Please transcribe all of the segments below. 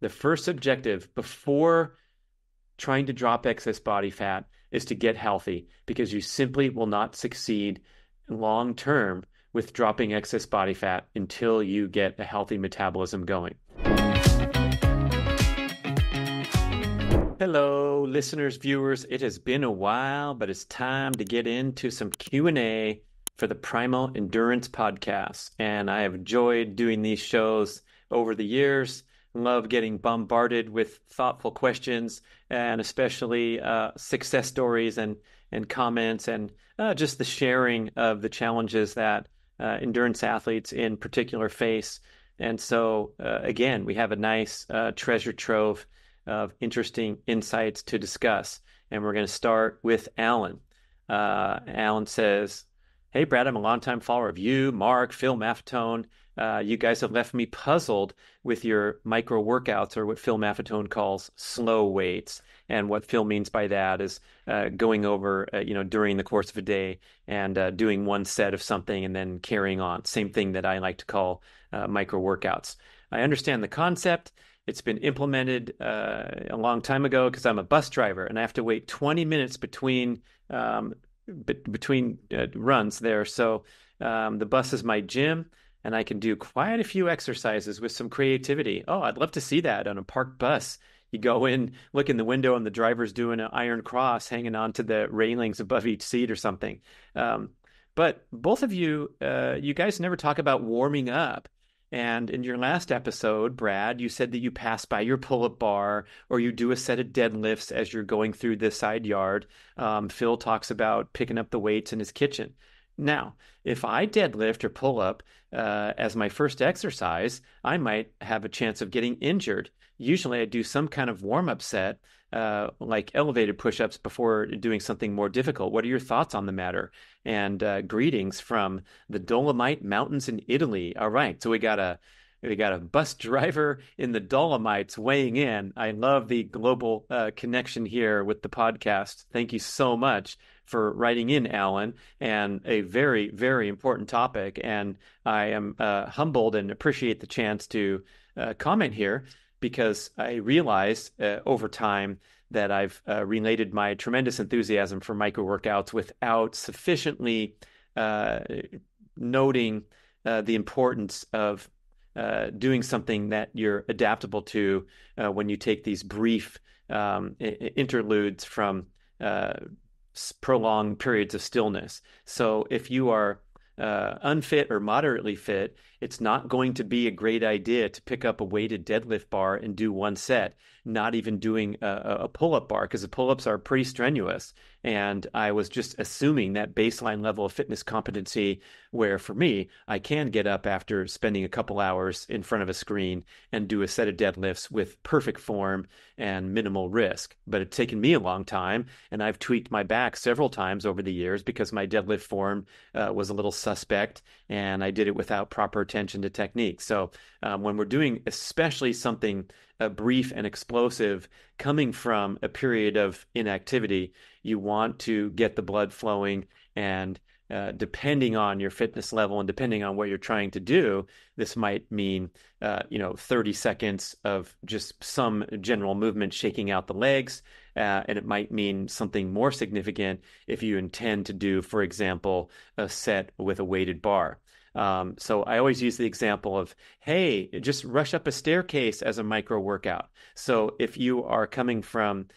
The first objective before trying to drop excess body fat is to get healthy, because you simply will not succeed long term with dropping excess body fat until you get a healthy metabolism going. Hello, listeners, viewers. It has been a while, but it's time to get into some Q&A for the Primal Endurance podcast. And I have enjoyed doing these shows over the years. Love getting bombarded with thoughtful questions, and especially success stories and comments, and just the sharing of the challenges that endurance athletes in particular face. And so, again, we have a nice treasure trove of interesting insights to discuss. And we're going to start with Alan. Alan says, "Hey, Brad, I'm a longtime follower of you, Mark, Phil Maffetone. You guys have left me puzzled with your micro workouts, or what Phil Maffetone calls slow weights. And what Phil means by that is going over, during the course of a day and doing one set of something and then carrying on. Same thing that I like to call micro workouts. I understand the concept. It's been implemented a long time ago because I'm a bus driver and I have to wait 20 minutes between runs there. So the bus is my gym, and I can do quite a few exercises with some creativity. Oh, I'd love to see that on a parked bus. You go in, look in the window, and the driver's doing an iron cross hanging onto the railings above each seat or something. But both of you, you guys never talk about warming up. And in your last episode, Brad, you said that you pass by your pull-up bar, or you do a set of deadlifts as you're going through the side yard. Phil talks about picking up the weights in his kitchen. Now, if I deadlift or pull up as my first exercise, I might have a chance of getting injured. Usually I do some kind of warm-up set, like elevated push-ups before doing something more difficult. What are your thoughts on the matter? And greetings from the Dolomite Mountains in Italy. All right, so we got a bus driver in the Dolomites weighing in. I love the global connection here with the podcast. Thank you so much for writing in, Alan, and a very, very important topic. And I am humbled and appreciate the chance to comment here, because I realize over time that I've related my tremendous enthusiasm for micro workouts without sufficiently noting the importance of doing something that you're adaptable to when you take these brief interludes from prolonged periods of stillness. So if you are unfit or moderately fit, it's not going to be a great idea to pick up a weighted deadlift bar and do one set, not even doing a pull-up bar, because the pull-ups are pretty strenuous. And I was just assuming that baseline level of fitness competency, where for me, I can get up after spending a couple hours in front of a screen and do a set of deadlifts with perfect form and minimal risk. But it's taken me a long time, and I've tweaked my back several times over the years because my deadlift form was a little suspect, and I did it without proper attention to technique. So when we're doing especially something brief and explosive coming from a period of inactivity, you want to get the blood flowing. And depending on your fitness level and depending on what you're trying to do, this might mean 30 seconds of just some general movement shaking out the legs, and it might mean something more significant if you intend to do, for example, a set with a weighted bar. So I always use the example of, hey, just rush up a staircase as a micro workout. So if you are coming from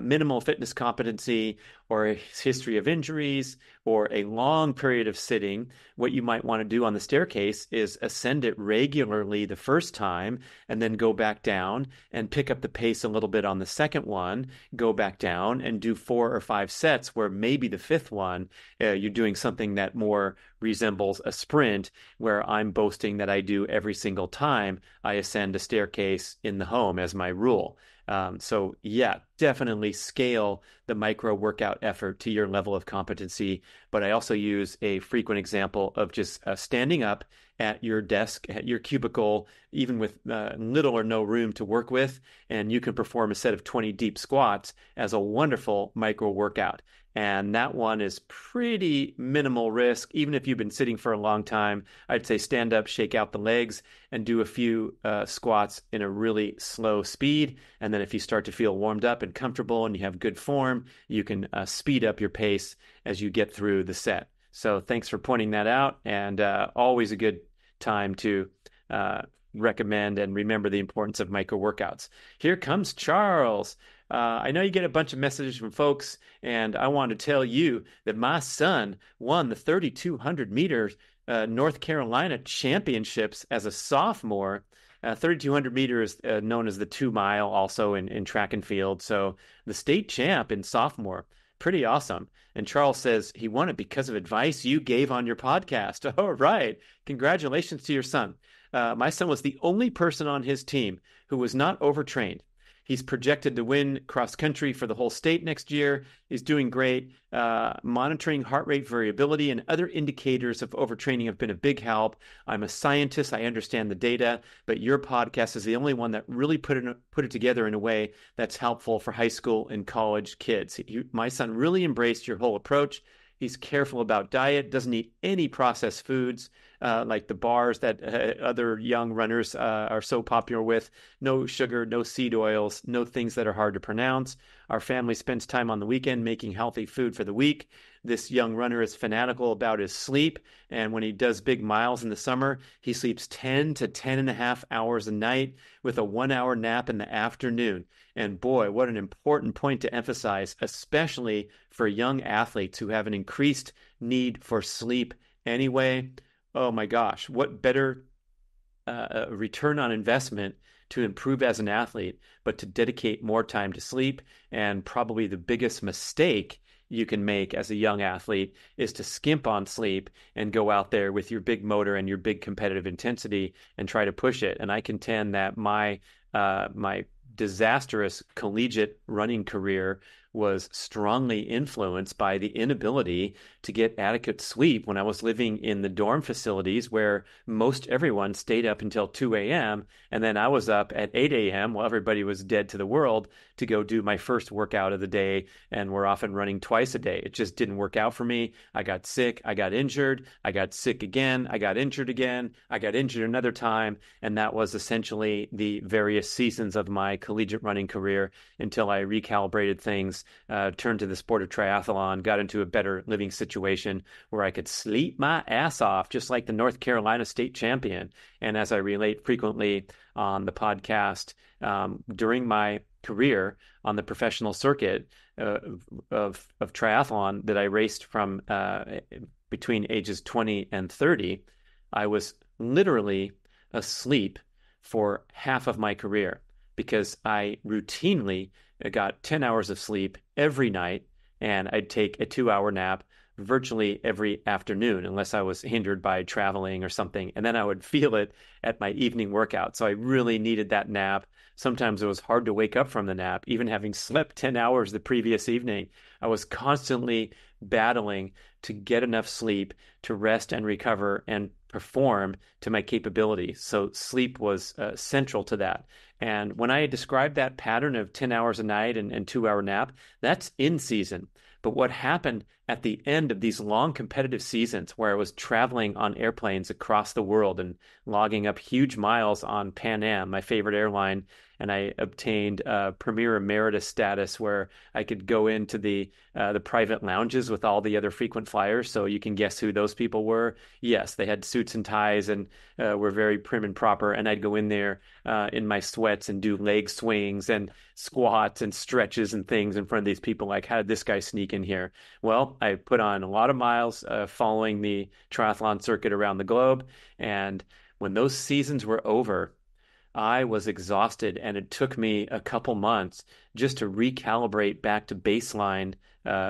minimal fitness competency or a history of injuries or a long period of sitting, what you might want to do on the staircase is ascend it regularly the first time and then go back down and pick up the pace a little bit on the second one, go back down and do 4 or 5 sets, where maybe the fifth one, you're doing something that more resembles a sprint, where I'm boasting that I do every single time I ascend a staircase in the home as my rule. So yeah, definitely scale the micro workout effort to your level of competency. But I also use a frequent example of just standing up at your desk, at your cubicle, even with little or no room to work with, and you can perform a set of 20 deep squats as a wonderful micro workout. And that one is pretty minimal risk. Even if you've been sitting for a long time, I'd say stand up, shake out the legs, and do a few squats in a really slow speed. And then if you start to feel warmed up and comfortable and you have good form, you can speed up your pace as you get through the set. So thanks for pointing that out, and always a good time to recommend and remember the importance of micro workouts. Here comes Charles. I know you get a bunch of messages from folks, and I want to tell you that my son won the 3,200 meters North Carolina championships as a sophomore. 3,200 meters known as the 2 mile also in track and field. So the state champ in sophomore. Pretty awesome. And Charles says he won it because of advice you gave on your podcast. All right. Congratulations to your son. My son was the only person on his team who was not overtrained. He's projected to win cross country for the whole state next year. He's doing great. Monitoring heart rate variability and other indicators of overtraining have been a big help. I'm a scientist. I understand the data, but your podcast is the only one that really put it together in a way that's helpful for high school and college kids. My son really embraced your whole approach. He's careful about diet, doesn't eat any processed foods like the bars that other young runners are so popular with. No sugar, no seed oils, no things that are hard to pronounce. Our family spends time on the weekend making healthy food for the week. This young runner is fanatical about his sleep, and when he does big miles in the summer, he sleeps 10 to 10 and a half hours a night with a 1 hour nap in the afternoon. And boy, what an important point to emphasize, especially for young athletes who have an increased need for sleep anyway. Oh my gosh, what better return on investment to improve as an athlete, but to dedicate more time to sleep. And probably the biggest mistake you can make as a young athlete is to skimp on sleep and go out there with your big motor and your big competitive intensity and try to push it. And I contend that my disastrous collegiate running career was strongly influenced by the inability to get adequate sleep when I was living in the dorm facilities where most everyone stayed up until 2 a.m. And then I was up at 8 a.m. while everybody was dead to the world to go do my first workout of the day. And we're often running twice a day. It just didn't work out for me. I got sick. I got injured. I got sick again. I got injured again. I got injured another time. And that was essentially the various seasons of my collegiate running career until I recalibrated things, turned to the sport of triathlon, got into a better living situation where I could sleep my ass off, just like the North Carolina state champion. And as I relate frequently on the podcast, during my career on the professional circuit of triathlon that I raced from between ages 20 and 30, I was literally asleep for half of my career because I routinely got 10 hours of sleep every night, and I'd take a 2 hour nap virtually every afternoon unless I was hindered by traveling or something. And then I would feel it at my evening workout. So I really needed that nap. Sometimes it was hard to wake up from the nap, even having slept 10 hours the previous evening. I was constantly battling to get enough sleep to rest and recover and perform to my capability. So sleep was central to that. And when I described that pattern of 10 hours a night and 2 hour nap, that's in season. But what happened at the end of these long competitive seasons where I was traveling on airplanes across the world and logging up huge miles on Pan Am, my favorite airline, and I obtained Premier Emeritus status where I could go into the private lounges with all the other frequent flyers. So you can guess who those people were. Yes, they had suits and ties and were very prim and proper. And I'd go in there in my sweats and do leg swings and squats and stretches and things in front of these people. Like, how did this guy sneak in here? Well, I put on a lot of miles following the triathlon circuit around the globe. And when those seasons were over, I was exhausted, and it took me a couple months just to recalibrate back to baseline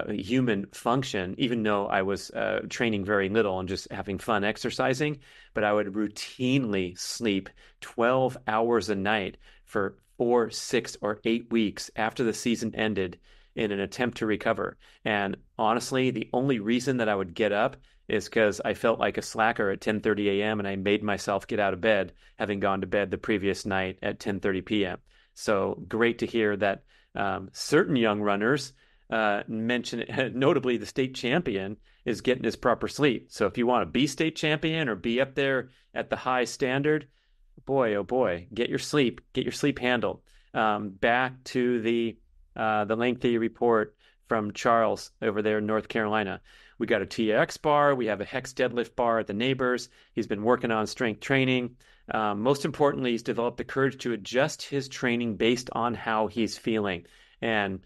human function, even though I was training very little and just having fun exercising. But I would routinely sleep 12 hours a night for 4, 6, or 8 weeks after the season ended. in an attempt to recover. And honestly, the only reason that I would get up is because I felt like a slacker at 10:30 a.m. and I made myself get out of bed, having gone to bed the previous night at 10:30 p.m. So great to hear that certain young runners mention it, notably the state champion is getting his proper sleep. So if you want to be state champion or be up there at the high standard, boy, oh boy, get your sleep handled. Back to the lengthy report from Charles over there in North Carolina. We got a TX bar. We have a hex deadlift bar at the neighbors. He's been working on strength training. Most importantly, he's developed the courage to adjust his training based on how he's feeling. And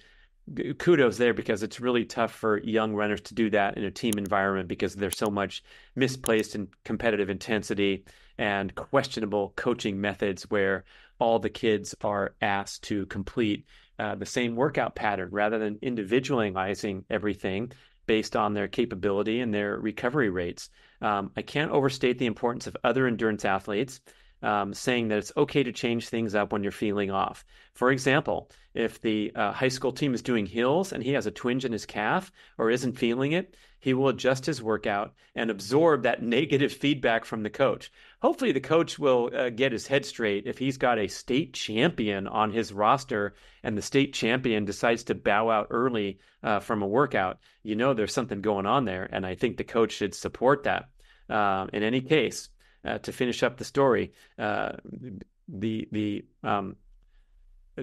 kudos there, because it's really tough for young runners to do that in a team environment because there's so much misplaced and competitive intensity and questionable coaching methods where all the kids are asked to complete the same workout pattern rather than individualizing everything based on their capability and their recovery rates. I can't overstate the importance of other endurance athletes saying that it's okay to change things up when you're feeling off. For example, if the high school team is doing hills and he has a twinge in his calf or isn't feeling it, he will adjust his workout and absorb that negative feedback from the coach. Hopefully, the coach will get his head straight if he's got a state champion on his roster and the state champion decides to bow out early from a workout. You know there's something going on there, and I think the coach should support that. In any case, to finish up the story, the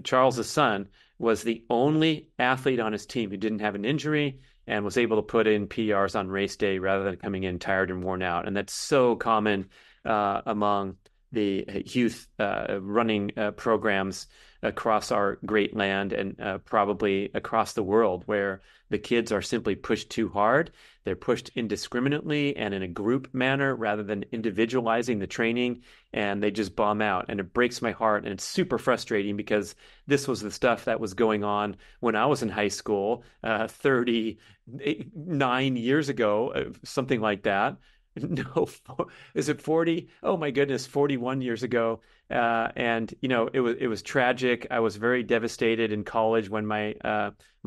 Charles's son was the only athlete on his team who didn't have an injury and was able to put in PRs on race day rather than coming in tired and worn out. And that's so common among the youth running programs across our great land and probably across the world, where the kids are simply pushed too hard. They're pushed indiscriminately and in a group manner rather than individualizing the training, and they just bomb out. And it breaks my heart, and it's super frustrating because this was the stuff that was going on when I was in high school 39 years ago, something like that. No, is it 40? Oh my goodness, 41 years ago. And you know, it was tragic. I was very devastated in college when my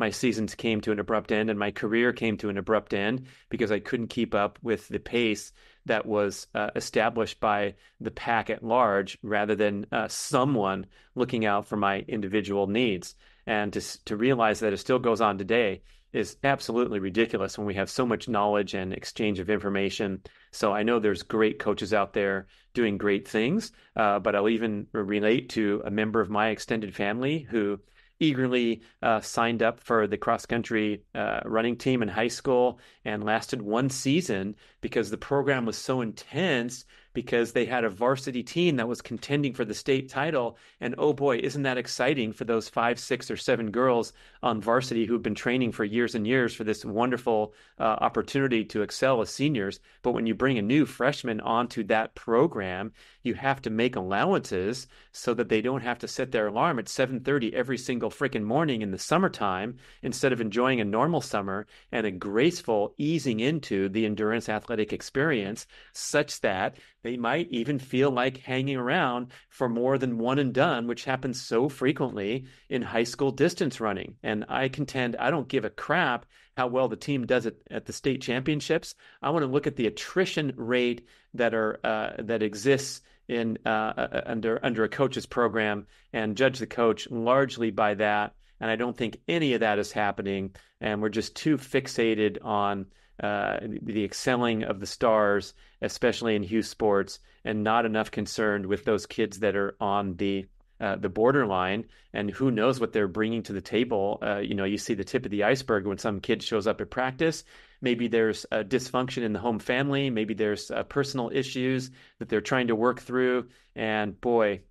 seasons came to an abrupt end and my career came to an abrupt end because I couldn't keep up with the pace that was established by the pack at large rather than someone looking out for my individual needs. And to realize that it still goes on today is absolutely ridiculous when we have so much knowledge and exchange of information. So I know there's great coaches out there doing great things, but I'll even relate to a member of my extended family who eagerly signed up for the cross-country running team in high school and lasted one season because the program was so intense because they had a varsity team that was contending for the state title. And oh boy, isn't that exciting for those 5, 6, or 7 girls on varsity who've been training for years and years for this wonderful opportunity to excel as seniors. But when you bring a new freshman onto that program, you have to make allowances so that they don't have to set their alarm at 7:30 every single freaking morning in the summertime instead of enjoying a normal summer and a graceful easing into the endurance athletic experience, such that they might even feel like hanging around for more than one and done, which happens so frequently in high school distance running. And I contend I don't give a crap how well the team does it at the state championships. I want to look at the attrition rate that exists in under a coach's program and judge the coach largely by that. And I don't think any of that is happening. And we're just too fixated on the excelling of the stars, especially in youth sports, and not enough concerned with those kids that are on the borderline, and who knows what they're bringing to the table. You see the tip of the iceberg when some kid shows up at practice. Maybe there's a dysfunction in the home family. Maybe there's personal issues that they're trying to work through. And boy,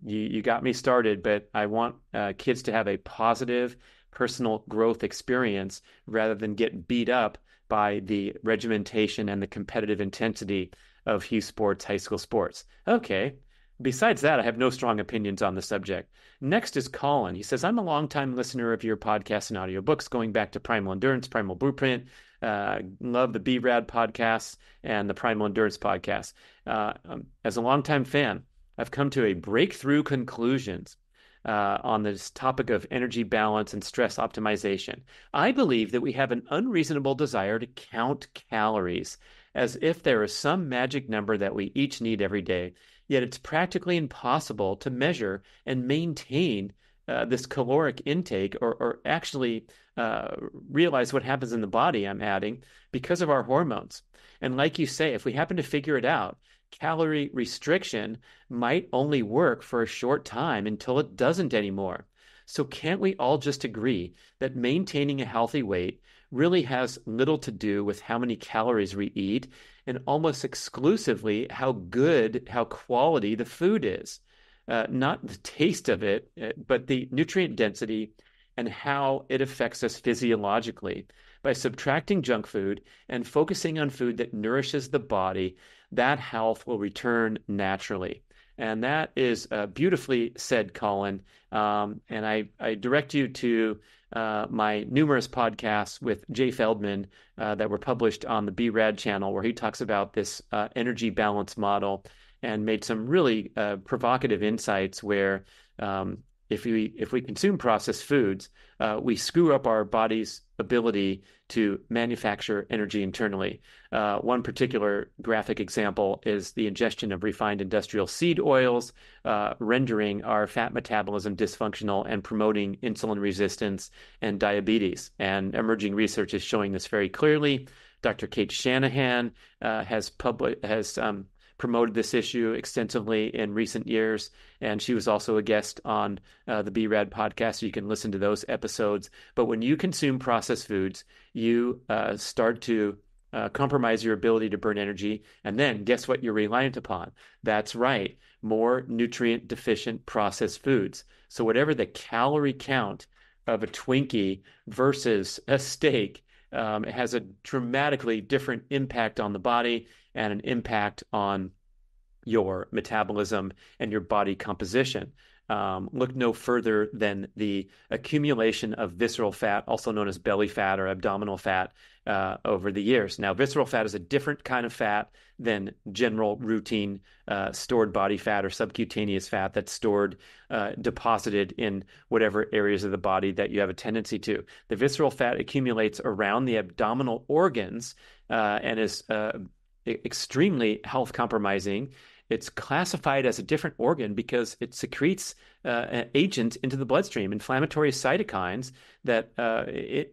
you got me started, but I want kids to have a positive personal growth experience rather than get beat up by the regimentation and the competitive intensity of youth sports, high school sports. Okay. Besides that, I have no strong opinions on the subject. Next is Colin. He says, I'm a longtime listener of your podcasts and audiobooks going back to Primal Endurance, Primal Blueprint. Love the BRAD podcasts and the Primal Endurance podcast. As a longtime fan, I've come to a breakthrough conclusions. on this topic of energy balance and stress optimization. I believe that we have an unreasonable desire to count calories as if there is some magic number that we each need every day. Yet it's practically impossible to measure and maintain this caloric intake or actually realize what happens in the body, I'm adding, because of our hormones. And like you say, if we happen to figure it out, calorie restriction might only work for a short time until it doesn't anymore. So can't we all just agree that maintaining a healthy weight really has little to do with how many calories we eat and almost exclusively how good, how quality the food is? Not the taste of it, but the nutrient density and how it affects us physiologically. By subtracting junk food and focusing on food that nourishes the body, that health will return naturally. And that is beautifully said, Colin. And I direct you to my numerous podcasts with Jay Feldman that were published on the BRAD channel, where he talks about this energy balance model and made some really provocative insights where if we consume processed foods, we screw up our body's ability to manufacture energy internally. One particular graphic example is the ingestion of refined industrial seed oils, rendering our fat metabolism dysfunctional and promoting insulin resistance and diabetes. And emerging research is showing this very clearly. Dr. Kate Shanahan has promoted this issue extensively in recent years, and she was also a guest on the BRAD podcast, so you can listen to those episodes. But when you consume processed foods, you start to compromise your ability to burn energy, and then guess what you're reliant upon? That's right, more nutrient deficient processed foods. So whatever the calorie count of a Twinkie versus a steak, it has a dramatically different impact on the body and an impact on your metabolism and your body composition. Look no further than the accumulation of visceral fat, also known as belly fat or abdominal fat, over the years. Now, visceral fat is a different kind of fat than general routine stored body fat or subcutaneous fat that's stored, deposited in whatever areas of the body that you have a tendency to. The visceral fat accumulates around the abdominal organs and is extremely health compromising. It's classified as a different organ because it secretes agents into the bloodstream, inflammatory cytokines that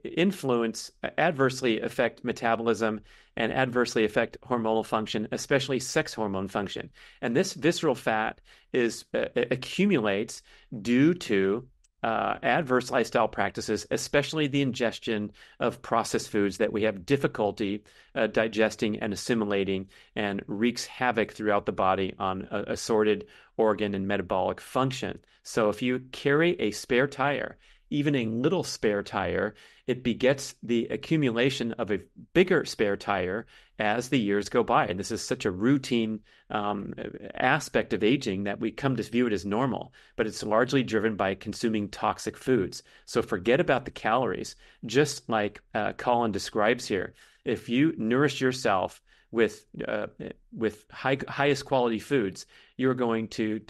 influence, adversely affect metabolism and adversely affect hormonal function, especially sex hormone function. And this visceral fat accumulates due to adverse lifestyle practices, especially the ingestion of processed foods that we have difficulty digesting and assimilating, and wreaks havoc throughout the body on assorted organ and metabolic function. So if you carry a spare tire, even a little spare tire, it begets the accumulation of a bigger spare tire as the years go by. And this is such a routine aspect of aging that we come to view it as normal, but it's largely driven by consuming toxic foods. So forget about the calories, just like Colin describes here. If you nourish yourself with highest quality foods, you're going to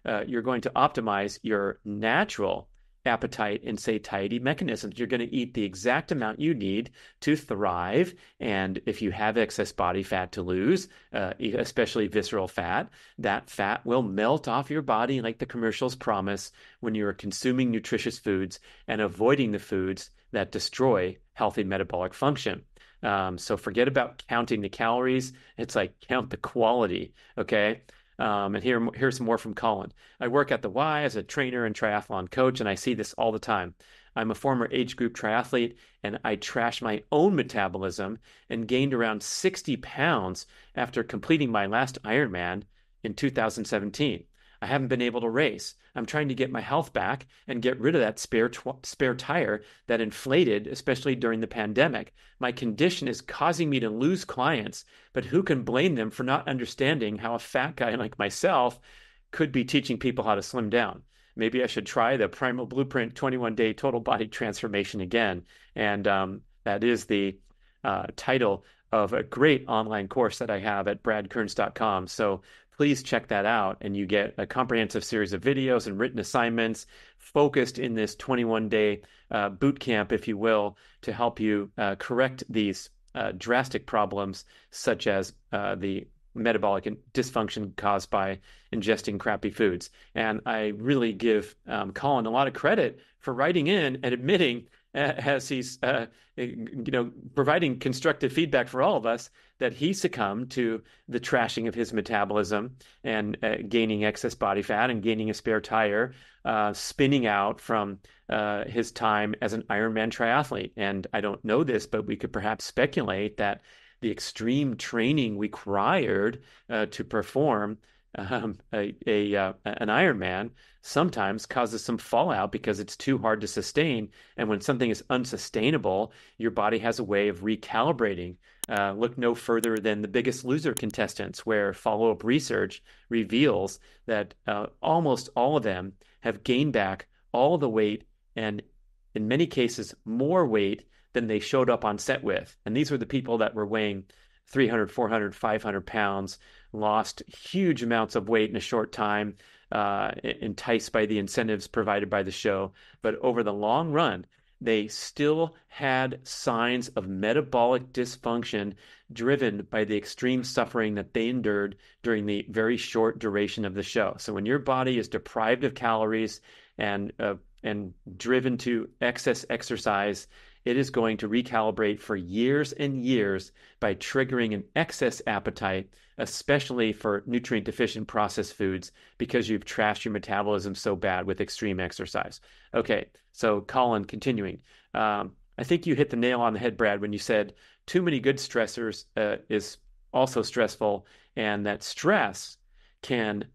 optimize your natural appetite and satiety mechanisms. You're going to eat the exact amount you need to thrive. And if you have excess body fat to lose, especially visceral fat, that fat will melt off your body like the commercials promise when you're consuming nutritious foods and avoiding the foods that destroy healthy metabolic function. So forget about counting the calories. It's like count the quality, okay? And here's more from Colin. I work at the Y as a trainer and triathlon coach, and I see this all the time. I'm a former age group triathlete, and I trashed my own metabolism and gained around 60 pounds after completing my last Ironman in 2017. I haven't been able to race. I'm trying to get my health back and get rid of that spare tire that inflated, especially during the pandemic. My condition is causing me to lose clients, but who can blame them for not understanding how a fat guy like myself could be teaching people how to slim down? Maybe I should try the Primal Blueprint 21-day total body transformation again. And that is the title of a great online course that I have at bradkearns.com. So please check that out. And you get a comprehensive series of videos and written assignments focused in this 21-day boot camp, if you will, to help you correct these drastic problems, such as the metabolic dysfunction caused by ingesting crappy foods. And I really give Colin a lot of credit for writing in and admitting, as he's providing constructive feedback for all of us, that he succumbed to the trashing of his metabolism and gaining excess body fat and gaining a spare tire, spinning out from his time as an Ironman triathlete. And I don't know this, but we could perhaps speculate that the extreme training required to perform an Ironman sometimes causes some fallout because it's too hard to sustain. And when something is unsustainable, your body has a way of recalibrating. Look no further than the Biggest Loser contestants, where follow-up research reveals that almost all of them have gained back all the weight, and in many cases, more weight than they showed up on set with. And these were the people that were weighing 300, 400, 500 pounds, lost huge amounts of weight in a short time, enticed by the incentives provided by the show. But over the long run, they still had signs of metabolic dysfunction driven by the extreme suffering that they endured during the very short duration of the show. So when your body is deprived of calories and driven to excess exercise, it is going to recalibrate for years and years by triggering an excess appetite, especially for nutrient-deficient processed foods, because you've trashed your metabolism so bad with extreme exercise. Okay, so Colin, continuing. I think you hit the nail on the head, Brad, when you said too many good stressors is also stressful, and that stress can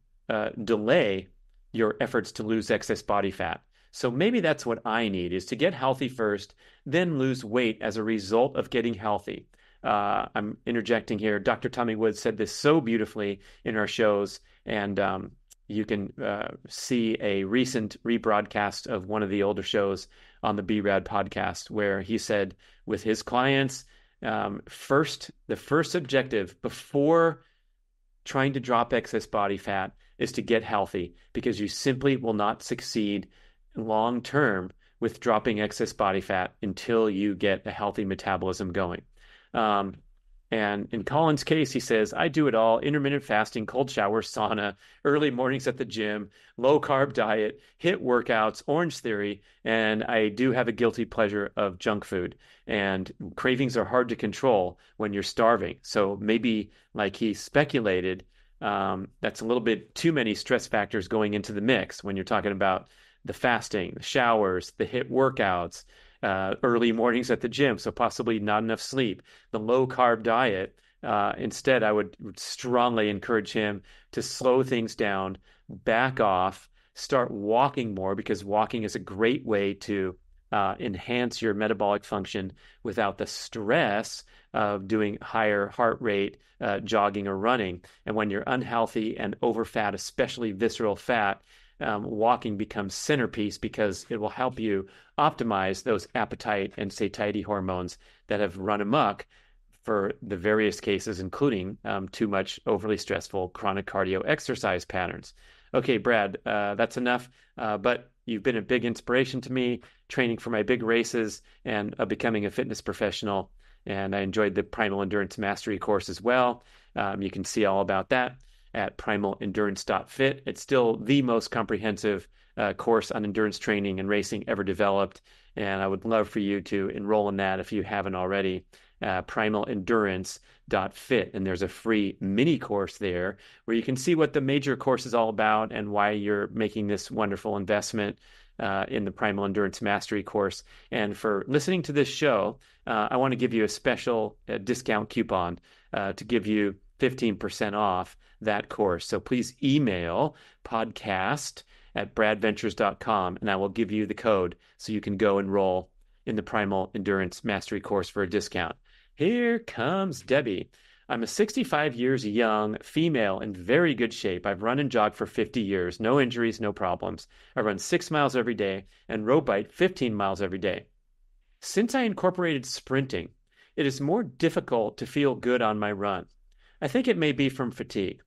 delay your efforts to lose excess body fat. So maybe that's what I need, is to get healthy first, then lose weight as a result of getting healthy. I'm interjecting here. Dr. Tommy Woods said this so beautifully in our shows, and you can see a recent rebroadcast of one of the older shows on the BRAD podcast, where he said with his clients, the first objective before trying to drop excess body fat is to get healthy, because you simply will not succeed long term with dropping excess body fat until you get a healthy metabolism going. And in Colin's case, he says, I do it all: intermittent fasting, cold shower, sauna, early mornings at the gym, low carb diet, HIIT workouts, Orange Theory, and I do have a guilty pleasure of junk food. And cravings are hard to control when you're starving. So maybe, like he speculated, that's a little bit too many stress factors going into the mix when you're talking about the fasting, the showers, the HIIT workouts, early mornings at the gym, so possibly not enough sleep, the low carb diet. Instead, I would strongly encourage him to slow things down, back off, start walking more, because walking is a great way to enhance your metabolic function without the stress of doing higher heart rate jogging or running. And when you're unhealthy and over fat, especially visceral fat, walking becomes centerpiece, because it will help you optimize those appetite and satiety hormones that have run amok for the various cases, including too much overly stressful chronic cardio exercise patterns. Okay, Brad, that's enough. But you've been a big inspiration to me, training for my big races and becoming a fitness professional. And I enjoyed the Primal Endurance Mastery course as well. You can see all about that at primalendurance.fit. It's still the most comprehensive course on endurance training and racing ever developed. And I would love for you to enroll in that if you haven't already. Primalendurance.fit. And there's a free mini course there where you can see what the major course is all about and why you're making this wonderful investment in the Primal Endurance Mastery course. And for listening to this show, I want to give you a special discount coupon to give you 15% off that course. So please email podcast@bradventures.com, and I will give you the code so you can go enroll in the Primal Endurance Mastery course for a discount. Here comes Debbie. I'm a 65 years young female in very good shape. I've run and jogged for 50 years. No injuries, no problems. I run 6 miles every day and road bike 15 miles every day. Since I incorporated sprinting, it is more difficult to feel good on my run. I think it may be from fatigue.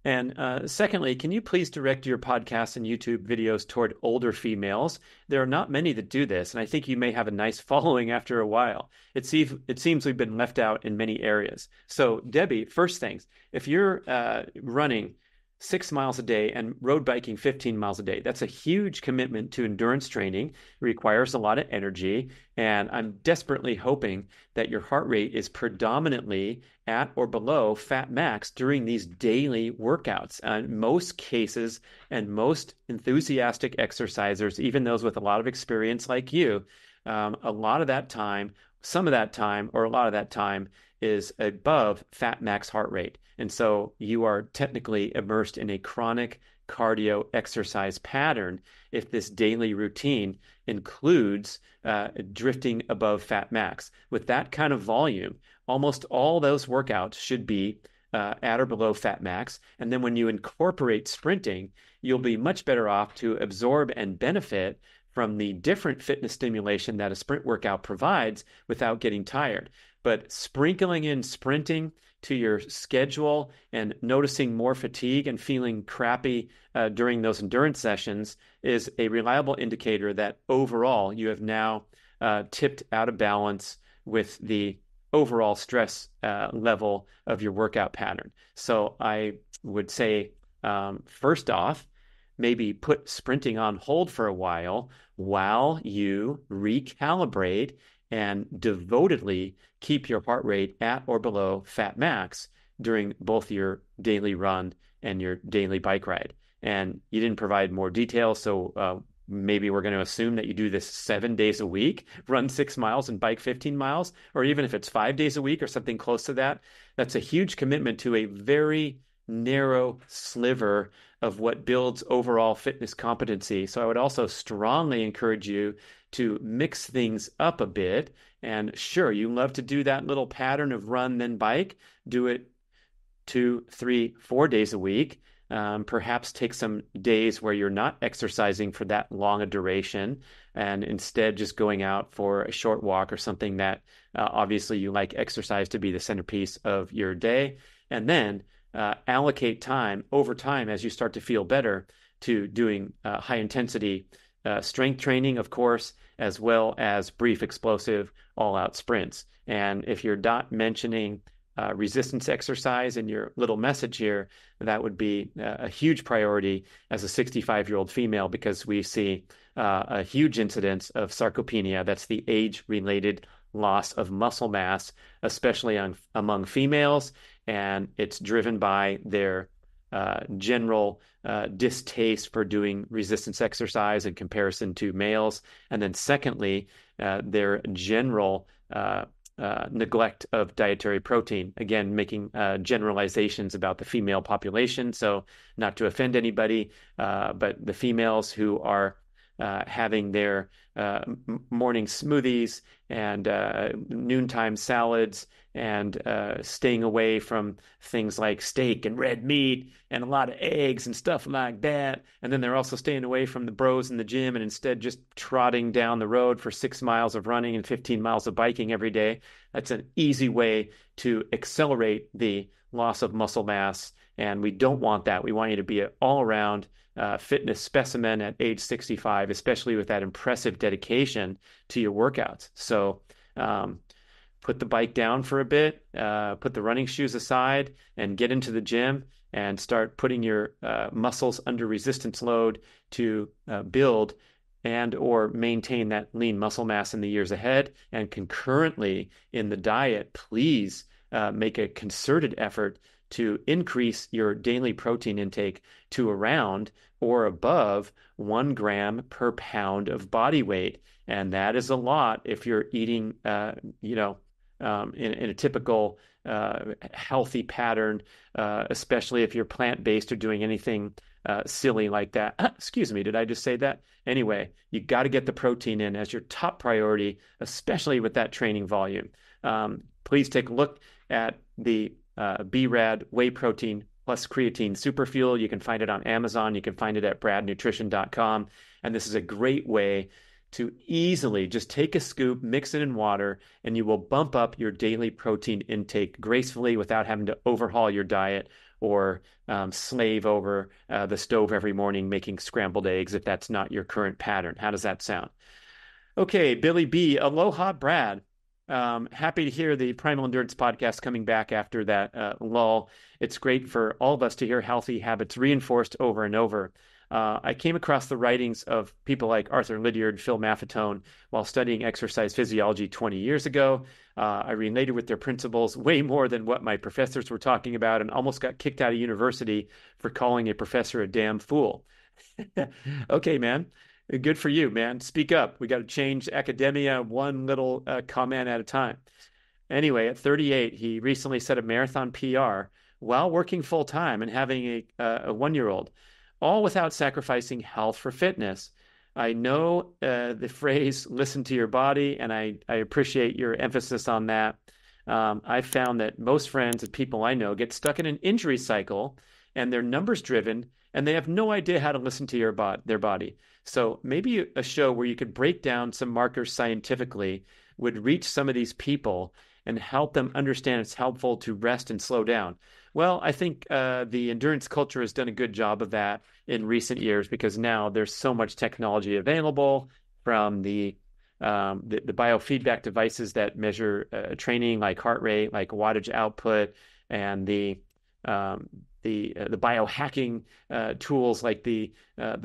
And secondly, can you please direct your podcasts and YouTube videos toward older females? There are not many that do this, and I think you may have a nice following after a while. It seems we've been left out in many areas. So, Debbie, first things, if you're running 6 miles a day and road biking 15 miles a day, that's a huge commitment to endurance training. It requires a lot of energy, and I'm desperately hoping that your heart rate is predominantly at or below fat max during these daily workouts. In most cases, and most enthusiastic exercisers, even those with a lot of experience like you, a lot of that time, some of that time, or a lot of that time is above fat max heart rate. And so you are technically immersed in a chronic cardio exercise pattern if this daily routine includes drifting above fat max. With that kind of volume, almost all those workouts should be at or below fat max. And then when you incorporate sprinting, you'll be much better off to absorb and benefit from the different fitness stimulation that a sprint workout provides without getting tired. But sprinkling in sprinting to your schedule and noticing more fatigue and feeling crappy during those endurance sessions is a reliable indicator that overall you have now tipped out of balance with the overall stress level of your workout pattern. So I would say, first off, maybe put sprinting on hold for a while you recalibrate and devotedly keep your heart rate at or below fat max during both your daily run and your daily bike ride. And you didn't provide more details, so maybe we're going to assume that you do this 7 days a week, run 6 miles and bike 15 miles, or even if it's 5 days a week or something close to that. That's a huge commitment to a very narrow sliver of what builds overall fitness competency. So I would also strongly encourage you to mix things up a bit. And sure, you love to do that little pattern of run, then bike. Do it 2, 3, 4 days a week. Perhaps take some days where you're not exercising for that long a duration and instead just going out for a short walk or something that obviously you like exercise to be the centerpiece of your day. And then allocate time over time as you start to feel better to doing high intensity strength training, of course, as well as brief explosive all out sprints. And if you're not mentioning resistance exercise in your little message here, that would be a huge priority as a 65-year-old female, because we see a huge incidence of sarcopenia. That's the age-related loss of muscle mass, especially among females, and it's driven by their general distaste for doing resistance exercise in comparison to males. And then secondly, their general neglect of dietary protein. Again, making generalizations about the female population. So not to offend anybody, but the females who are having their morning smoothies and noontime salads and staying away from things like steak and red meat and a lot of eggs and stuff like that. And then they're also staying away from the bros in the gym and instead just trotting down the road for 6 miles of running and 15 miles of biking every day. That's an easy way to accelerate the loss of muscle mass. And we don't want that. We want you to be an all-around fitness specimen at age 65, especially with that impressive dedication to your workouts. So put the bike down for a bit, put the running shoes aside, and get into the gym and start putting your muscles under resistance load to build and or maintain that lean muscle mass in the years ahead. And concurrently in the diet, please make a concerted effort to increase your daily protein intake to around or above 1 gram per pound of body weight. And that is a lot if you're eating, in a typical healthy pattern, especially if you're plant-based or doing anything silly like that. Excuse me, did I just say that? Anyway, you got to get the protein in as your top priority, especially with that training volume. Please take a look at the BRAD whey protein plus creatine superfuel. You can find it on Amazon. You can find it at bradnutrition.com. And this is a great way to easily just take a scoop, mix it in water, and you will bump up your daily protein intake gracefully without having to overhaul your diet or slave over the stove every morning making scrambled eggs if that's not your current pattern. How does that sound? Okay, Billy B. Aloha, Brad. Happy to hear the Primal Endurance podcast coming back after that lull. It's great for all of us to hear healthy habits reinforced over and over. I came across the writings of people like Arthur Lydiard, Phil Maffetone, while studying exercise physiology 20 years ago. I related with their principles way more than what my professors were talking about and almost got kicked out of university for calling a professor a damn fool. Okay, man. Good for you, man. Speak up. We got to change academia one little comment at a time. Anyway, at 38, he recently set a marathon PR while working full time and having a 1 year old, all without sacrificing health for fitness. I know the phrase listen to your body, and I appreciate your emphasis on that. I found that most friends and people I know get stuck in an injury cycle and they're numbers driven and they have no idea how to listen to their body. So maybe a show where you could break down some markers scientifically would reach some of these people and help them understand it's helpful to rest and slow down. Well, I think the endurance culture has done a good job of that in recent years because now there's so much technology available from the biofeedback devices that measure training, like heart rate, like wattage output, and the biohacking tools like the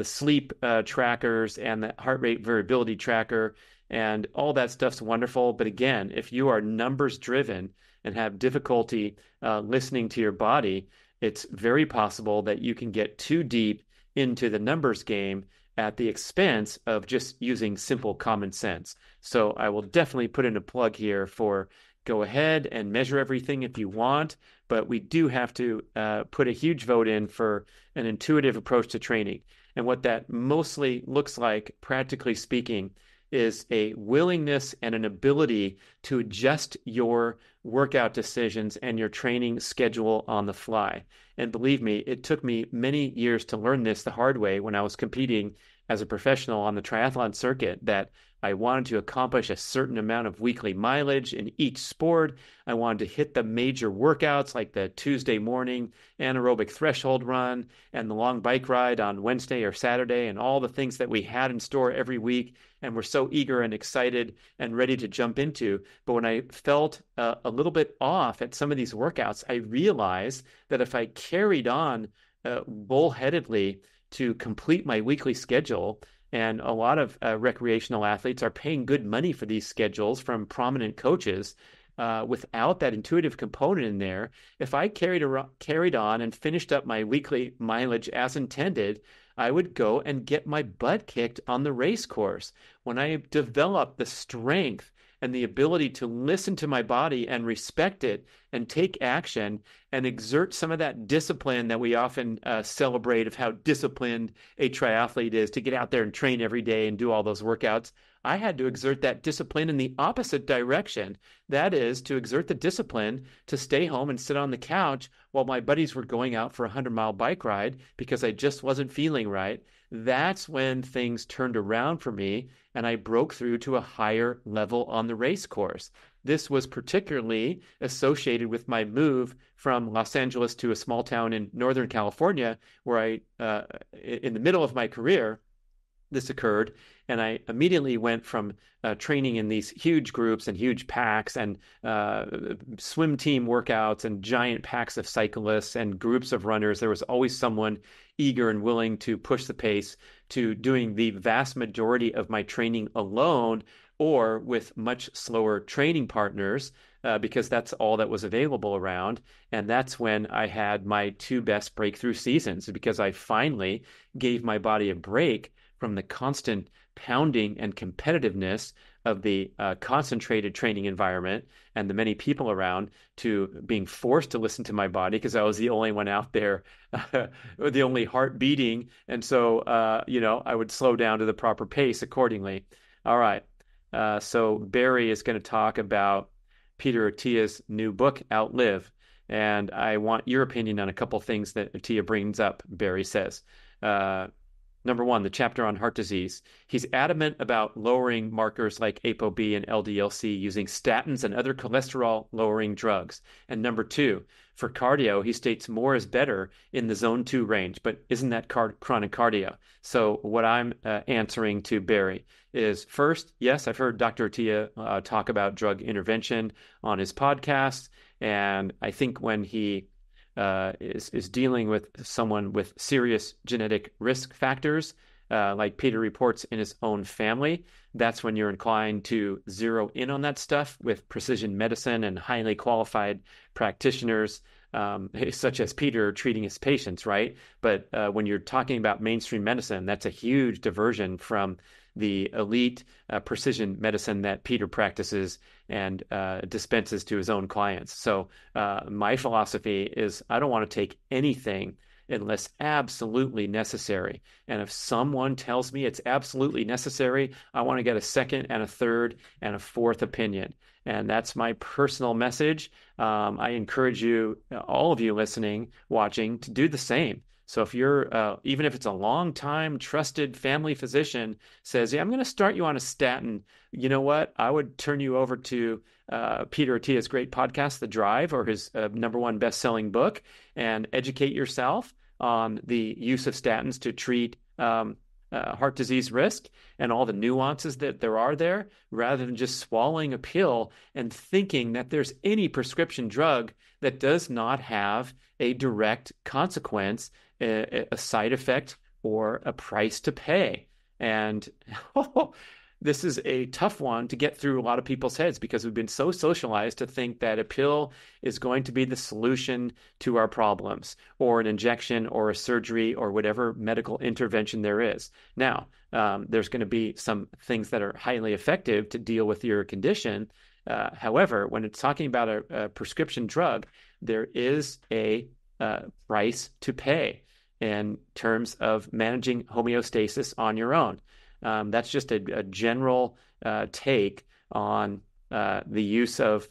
sleep trackers and the heart rate variability tracker, and all that stuff's wonderful. But again, if you are numbers driven and have difficulty listening to your body, it's very possible that you can get too deep into the numbers game at the expense of just using simple common sense. So I will definitely put in a plug here for go ahead and measure everything if you want, but we do have to put a huge vote in for an intuitive approach to training. And what that mostly looks like, practically speaking, is a willingness and an ability to adjust your workout decisions and your training schedule on the fly. And believe me, it took me many years to learn this the hard way when I was competing as a professional on the triathlon circuit, that I wanted to accomplish a certain amount of weekly mileage in each sport. I wanted to hit the major workouts like the Tuesday morning anaerobic threshold run and the long bike ride on Wednesday or Saturday and all the things that we had in store every week and were so eager and excited and ready to jump into. But when I felt a little bit off at some of these workouts, I realized that if I carried on bullheadedly to complete my weekly schedule, and a lot of recreational athletes are paying good money for these schedules from prominent coaches. Without that intuitive component in there, if I carried on and finished up my weekly mileage as intended, I would go and get my butt kicked on the race course. When I developed the strength and the ability to listen to my body and respect it and take action and exert some of that discipline that we often celebrate of how disciplined a triathlete is to get out there and train every day and do all those workouts. I had to exert that discipline in the opposite direction. That is, to exert the discipline to stay home and sit on the couch while my buddies were going out for a 100-mile bike ride because I just wasn't feeling right. That's when things turned around for me and I broke through to a higher level on the race course. This was particularly associated with my move from Los Angeles to a small town in Northern California, where in the middle of my career, this occurred, and I immediately went from training in these huge groups and huge packs and swim team workouts and giant packs of cyclists and groups of runners. There was always someone eager and willing to push the pace, to doing the vast majority of my training alone or with much slower training partners, because that's all that was available around. And that's when I had my two best breakthrough seasons, because I finally gave my body a break from the constant pounding and competitiveness of the concentrated training environment and the many people around, to being forced to listen to my body because I was the only one out there, the only heart beating. And so, I would slow down to the proper pace accordingly. All right. So Barry is going to talk about Peter Attia's new book, Outlive. And I want your opinion on a couple things that Attia brings up, Barry says. number one, the chapter on heart disease. He's adamant about lowering markers like ApoB and LDL-C using statins and other cholesterol-lowering drugs. And number two, for cardio, he states more is better in the zone 2 range, but isn't that chronic cardio? So what I'm answering to Barry is first, yes, I've heard Dr. Attia talk about drug intervention on his podcast, and I think when he is dealing with someone with serious genetic risk factors, like Peter reports in his own family, that's when you're inclined to zero in on that stuff with precision medicine and highly qualified practitioners, such as Peter treating his patients, right? But when you're talking about mainstream medicine, that's a huge diversion from the elite precision medicine that Peter practices and dispenses to his own clients. So my philosophy is I don't want to take anything unless absolutely necessary. And if someone tells me it's absolutely necessary, I want to get a second and a third and a fourth opinion. And that's my personal message. I encourage you, all of you listening, watching, to do the same. So if you're, even if it's a long time trusted family physician says, yeah, I'm going to start you on a statin, you know what? I would turn you over to Peter Attia's great podcast, The Drive, or his number one best-selling book, and educate yourself on the use of statins to treat heart disease risk and all the nuances that there are there, rather than just swallowing a pill and thinking that there's any prescription drug that does not have a direct consequence, a side effect, or a price to pay. And this is a tough one to get through a lot of people's heads because we've been so socialized to think that a pill is going to be the solution to our problems, or an injection or a surgery or whatever medical intervention there is. Now, there's going to be some things that are highly effective to deal with your condition. However, when it's talking about a prescription drug, there is a price to pay in terms of managing homeostasis on your own. That's just a general take on the use of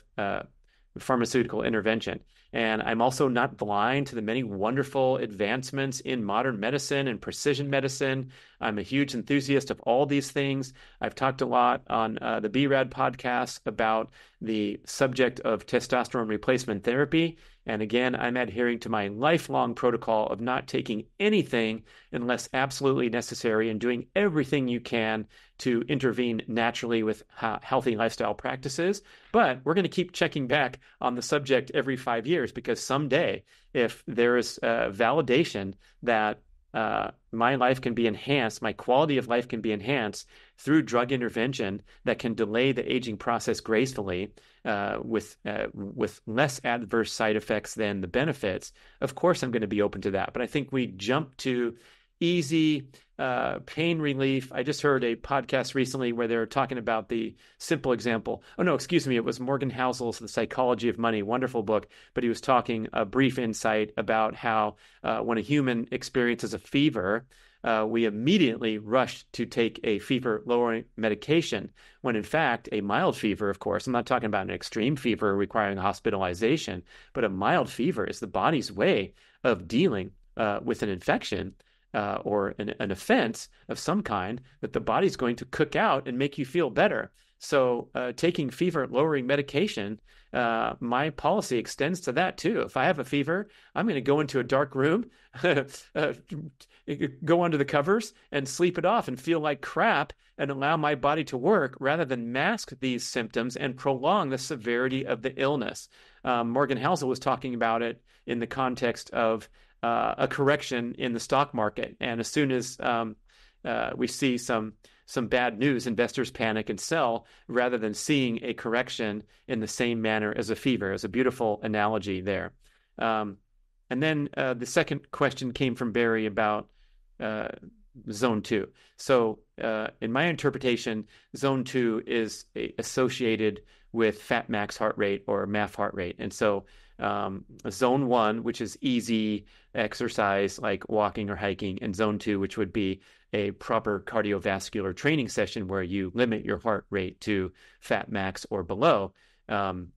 pharmaceutical intervention. And I'm also not blind to the many wonderful advancements in modern medicine and precision medicine. I'm a huge enthusiast of all these things. I've talked a lot on the BRAD podcast about the subject of testosterone replacement therapy. And again, I'm adhering to my lifelong protocol of not taking anything unless absolutely necessary and doing everything you can to intervene naturally with healthy lifestyle practices. But we're going to keep checking back on the subject every 5 years, because someday, if there is validation that my life can be enhanced, my quality of life can be enhanced through drug intervention that can delay the aging process gracefully, with less adverse side effects than the benefits, of course I'm going to be open to that. But I think we jump to easy pain relief. I just heard a podcast recently where they were talking about the simple example. Oh, no, excuse me. It was Morgan Housel's The Psychology of Money, wonderful book. But he was talking a brief insight about how when a human experiences a fever, we immediately rush to take a fever-lowering medication, when in fact, a mild fever, of course, I'm not talking about an extreme fever requiring hospitalization, but a mild fever is the body's way of dealing with an infection or an offense of some kind that the body's going to cook out and make you feel better. So taking fever-lowering medication, my policy extends to that too. If I have a fever, I'm going to go into a dark room, go under the covers and sleep it off and feel like crap and allow my body to work, rather than mask these symptoms and prolong the severity of the illness. Morgan Housel was talking about it in the context of a correction in the stock market. And as soon as we see some bad news, investors panic and sell, rather than seeing a correction in the same manner as a fever. It's a beautiful analogy there. And then the second question came from Barry about zone 2. So in my interpretation, zone 2 is associated with fat max heart rate or MAF heart rate. And so zone 1, which is easy exercise like walking or hiking, and zone 2, which would be a proper cardiovascular training session where you limit your heart rate to fat max or below,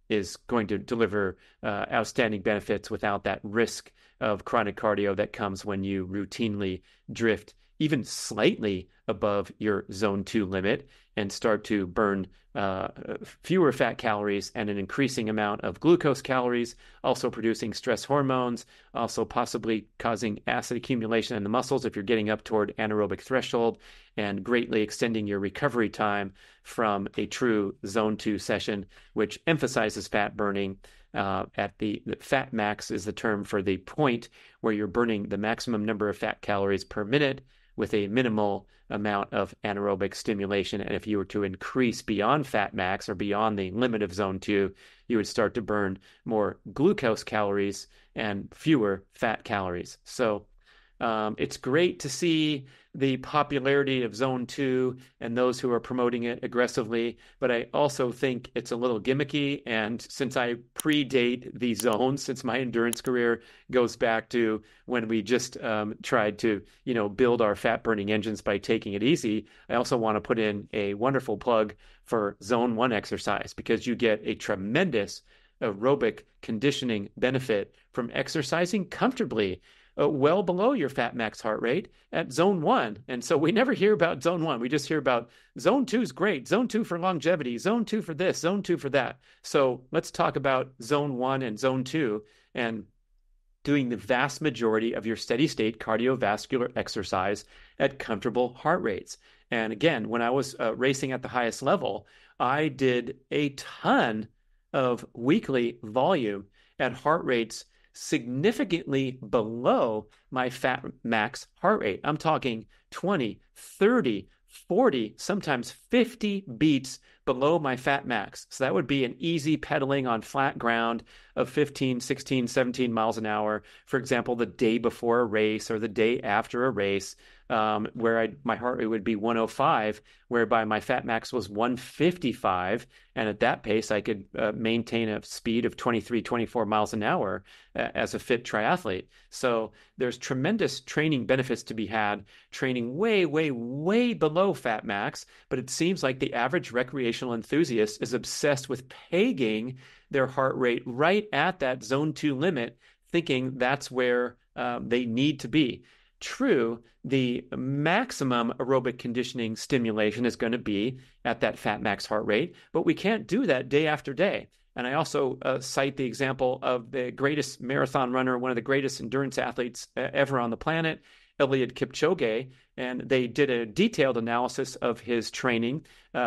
is going to deliver outstanding benefits without that risk of chronic cardio that comes when you routinely drift even slightly above your zone 2 limit and start to burn fewer fat calories and an increasing amount of glucose calories, also producing stress hormones, also possibly causing acid accumulation in the muscles if you're getting up toward anaerobic threshold, and greatly extending your recovery time from a true zone 2 session, which emphasizes fat burning. At the fat max is the term for the point where you're burning the maximum number of fat calories per minute with a minimal amount of anaerobic stimulation. And if you were to increase beyond fat max or beyond the limit of zone 2, you would start to burn more glucose calories and fewer fat calories. So it's great to see the popularity of Zone 2 and those who are promoting it aggressively, but I also think it's a little gimmicky. And since I predate the zones, since my endurance career goes back to when we just tried to, build our fat burning engines by taking it easy, I also want to put in a wonderful plug for Zone 1 exercise, because you get a tremendous aerobic conditioning benefit from exercising comfortably well below your fat max heart rate at zone 1. And so we never hear about zone 1. We just hear about zone 2 is great, zone 2 for longevity, zone 2 for this, zone 2 for that. So let's talk about zone 1 and zone 2 and doing the vast majority of your steady state cardiovascular exercise at comfortable heart rates. And again, when I was racing at the highest level, I did a ton of weekly volume at heart rates significantly below my fat max heart rate. I'm talking 20, 30, 40, sometimes 50 beats below my fat max. So that would be an easy pedaling on flat ground of 15, 16, 17 miles an hour. For example, the day before a race or the day after a race, where my heart rate would be 105, whereby my fat max was 155. And at that pace, I could maintain a speed of 23, 24 miles an hour as a fit triathlete. So there's tremendous training benefits to be had, training way, way, way below fat max. But it seems like the average recreational enthusiast is obsessed with pegging their heart rate right at that zone 2 limit, thinking that's where they need to be. True, the maximum aerobic conditioning stimulation is going to be at that fat max heart rate, but we can't do that day after day. And I also cite the example of the greatest marathon runner, one of the greatest endurance athletes ever on the planet, Eliud Kipchoge, and they did a detailed analysis of his training.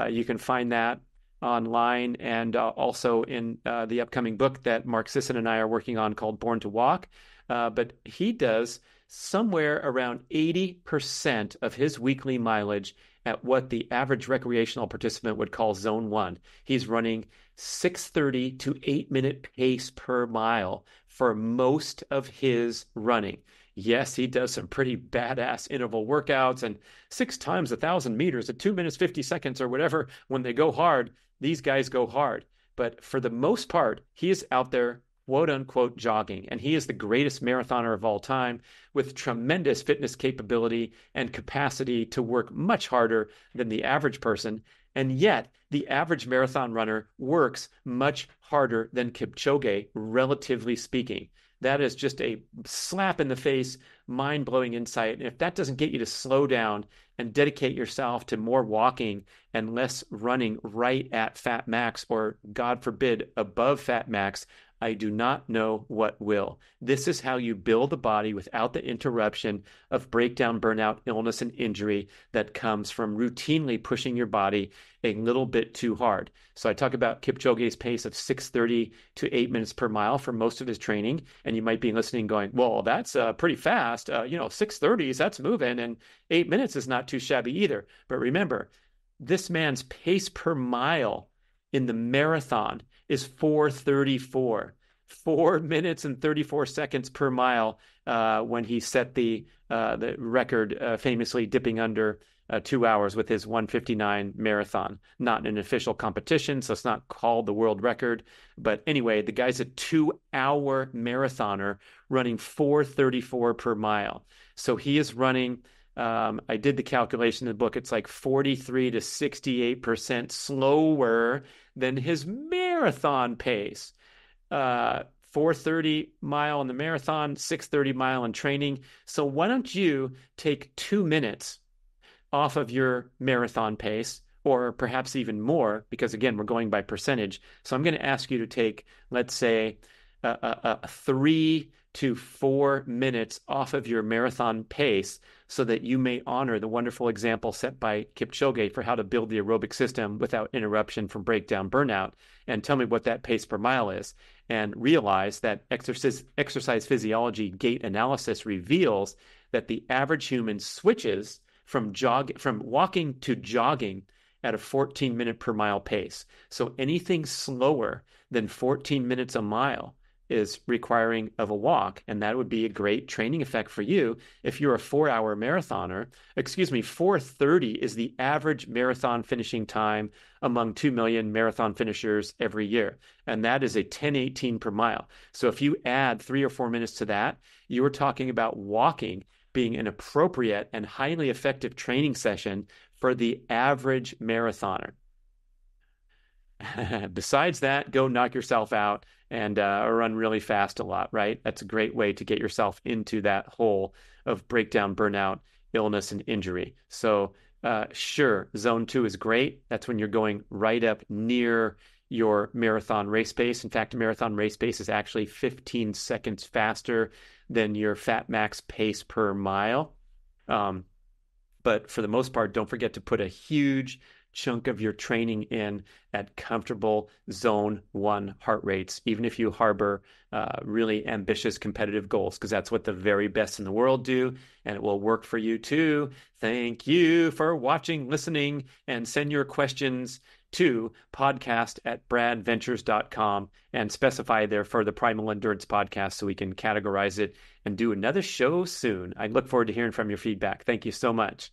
You can find that online and also in the upcoming book that Mark Sisson and I are working on called Born to Walk. But he does somewhere around 80% of his weekly mileage at what the average recreational participant would call zone 1. He's running 6:30 to 8-minute pace per mile for most of his running. Yes, he does some pretty badass interval workouts, and 6 times 1,000 meters at 2 minutes 50 seconds or whatever. When they go hard, these guys go hard. But for the most part, he is out there, quote unquote, jogging. And he is the greatest marathoner of all time, with tremendous fitness capability and capacity to work much harder than the average person. And yet the average marathon runner works much harder than Kipchoge, relatively speaking. That is just a slap in the face, mind-blowing insight. And if that doesn't get you to slow down and dedicate yourself to more walking and less running right at fat max, or God forbid, above fat max, I do not know what will. This is how you build a body without the interruption of breakdown, burnout, illness, and injury that comes from routinely pushing your body a little bit too hard. So I talk about Kipchoge's pace of 6:30 to 8 minutes per mile for most of his training. And you might be listening going, well, that's pretty fast. 6:30s, that's moving. And 8 minutes is not too shabby either. But remember, this man's pace per mile in the marathon is 4:34, 4 minutes and 34 seconds per mile when he set the record, famously dipping under 2 hours with his 1:59 marathon. Not in an official competition, so it's not called the world record. But anyway, the guy's a 2-hour marathoner running 4:34 per mile. So he is running, I did the calculation in the book, it's like 43 to 68% slower than his marathon pace. 4:30 mile in the marathon, 6:30 mile in training. So why don't you take 2 minutes off of your marathon pace, or perhaps even more, because again, we're going by percentage. So I'm going to ask you to take, let's say, 3 to 4 minutes off of your marathon pace so that you may honor the wonderful example set by Kipchoge for how to build the aerobic system without interruption from breakdown burnout. And tell me what that pace per mile is. And realize that exercise physiology gait analysis reveals that the average human switches from walking to jogging at a 14-minute per mile pace. So anything slower than 14 minutes a mile is requiring of a walk, and that would be a great training effect for you if you're a 4-hour marathoner. 4:30 is the average marathon finishing time among 2 million marathon finishers every year, and that is a 10:18 per mile. So if you add 3 or 4 minutes to that, you are talking about walking being an appropriate and highly effective training session for the average marathoner. Besides that, go knock yourself out and run really fast a lot, right? That's a great way to get yourself into that hole of breakdown, burnout, illness, and injury. So, sure, zone 2 is great. That's when you're going right up near your marathon race pace. In fact, a marathon race pace is actually 15 seconds faster than your fat max pace per mile. But for the most part, don't forget to put a huge chunk of your training in at comfortable zone 1 heart rates, even if you harbor really ambitious competitive goals, because that's what the very best in the world do, and it will work for you too. Thank you for watching, listening, and send your questions to podcast@bradventures.com and specify there for the Primal Endurance podcast so we can categorize it and do another show soon. I look forward to hearing from your feedback. Thank you so much.